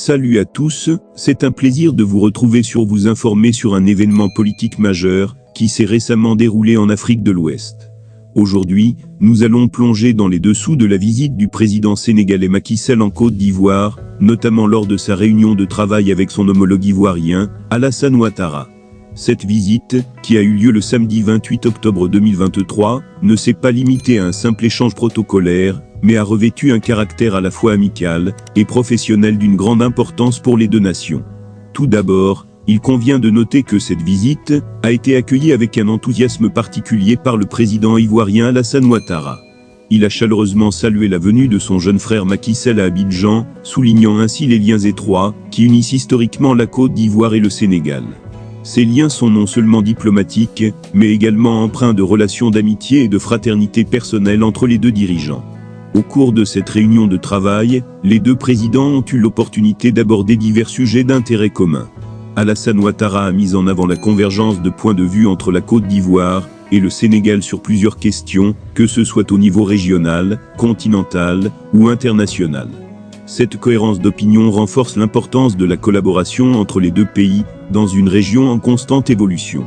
Salut à tous, c'est un plaisir de vous retrouver sur vous informer sur un événement politique majeur qui s'est récemment déroulé en Afrique de l'Ouest. Aujourd'hui, nous allons plonger dans les dessous de la visite du président sénégalais Macky Sall en Côte d'Ivoire, notamment lors de sa réunion de travail avec son homologue ivoirien, Alassane Ouattara. Cette visite, qui a eu lieu le samedi 28 octobre 2023, ne s'est pas limitée à un simple échange protocolaire, mais a revêtu un caractère à la fois amical et professionnel d'une grande importance pour les deux nations. Tout d'abord, il convient de noter que cette visite a été accueillie avec un enthousiasme particulier par le président ivoirien Alassane Ouattara. Il a chaleureusement salué la venue de son jeune frère Macky Sall à Abidjan, soulignant ainsi les liens étroits qui unissent historiquement la Côte d'Ivoire et le Sénégal. Ces liens sont non seulement diplomatiques, mais également empreints de relations d'amitié et de fraternité personnelle entre les deux dirigeants. Au cours de cette réunion de travail, les deux présidents ont eu l'opportunité d'aborder divers sujets d'intérêt commun. Alassane Ouattara a mis en avant la convergence de points de vue entre la Côte d'Ivoire et le Sénégal sur plusieurs questions, que ce soit au niveau régional, continental ou international. Cette cohérence d'opinion renforce l'importance de la collaboration entre les deux pays, dans une région en constante évolution.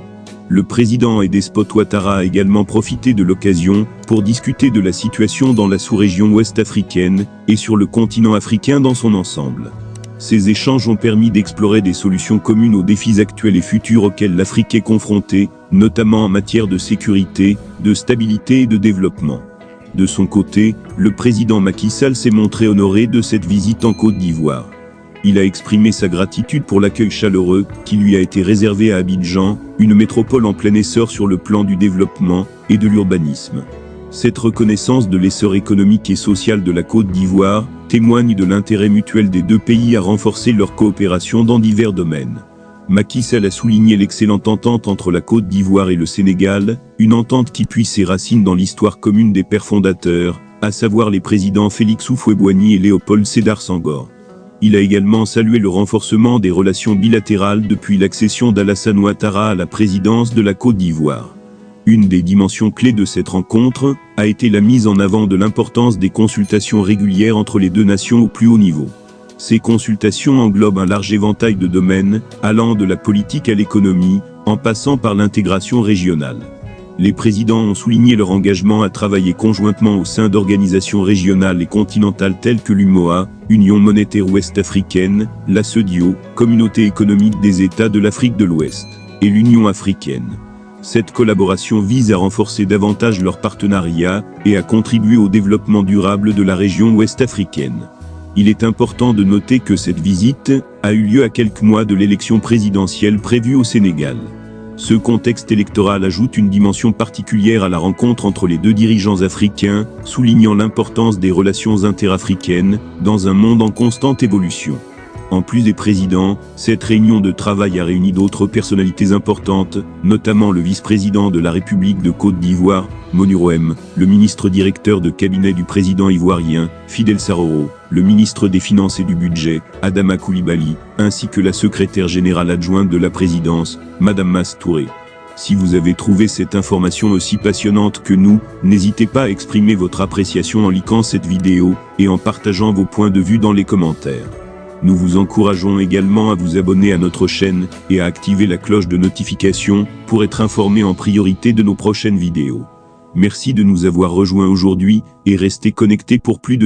Le président et despote Ouattara a également profité de l'occasion pour discuter de la situation dans la sous-région ouest-africaine et sur le continent africain dans son ensemble. Ces échanges ont permis d'explorer des solutions communes aux défis actuels et futurs auxquels l'Afrique est confrontée, notamment en matière de sécurité, de stabilité et de développement. De son côté, le président Macky Sall s'est montré honoré de cette visite en Côte d'Ivoire. Il a exprimé sa gratitude pour l'accueil chaleureux qui lui a été réservé à Abidjan, une métropole en plein essor sur le plan du développement et de l'urbanisme. Cette reconnaissance de l'essor économique et social de la Côte d'Ivoire témoigne de l'intérêt mutuel des deux pays à renforcer leur coopération dans divers domaines. Macky Sall a souligné l'excellente entente entre la Côte d'Ivoire et le Sénégal, une entente qui puise ses racines dans l'histoire commune des pères fondateurs, à savoir les présidents Félix Houphouët-Boigny et Léopold Sédar Senghor. Il a également salué le renforcement des relations bilatérales depuis l'accession d'Alassane Ouattara à la présidence de la Côte d'Ivoire. Une des dimensions clés de cette rencontre a été la mise en avant de l'importance des consultations régulières entre les deux nations au plus haut niveau. Ces consultations englobent un large éventail de domaines, allant de la politique à l'économie, en passant par l'intégration régionale. Les présidents ont souligné leur engagement à travailler conjointement au sein d'organisations régionales et continentales telles que l'UMOA, Union monétaire ouest-africaine, la CEDEAO, Communauté économique des États de l'Afrique de l'Ouest, et l'Union africaine. Cette collaboration vise à renforcer davantage leur partenariat et à contribuer au développement durable de la région ouest-africaine. Il est important de noter que cette visite a eu lieu à quelques mois de l'élection présidentielle prévue au Sénégal. Ce contexte électoral ajoute une dimension particulière à la rencontre entre les deux dirigeants africains, soulignant l'importance des relations interafricaines dans un monde en constante évolution. En plus des présidents, cette réunion de travail a réuni d'autres personnalités importantes, notamment le vice-président de la République de Côte d'Ivoire, Monuroem, le ministre directeur de cabinet du président ivoirien, Fidel Saroro, le ministre des Finances et du Budget, Adama Coulibaly, ainsi que la secrétaire générale adjointe de la présidence, Madame Mass Touré. Si vous avez trouvé cette information aussi passionnante que nous, n'hésitez pas à exprimer votre appréciation en likant cette vidéo et en partageant vos points de vue dans les commentaires. Nous vous encourageons également à vous abonner à notre chaîne et à activer la cloche de notification pour être informé en priorité de nos prochaines vidéos. Merci de nous avoir rejoints aujourd'hui et restez connectés pour plus de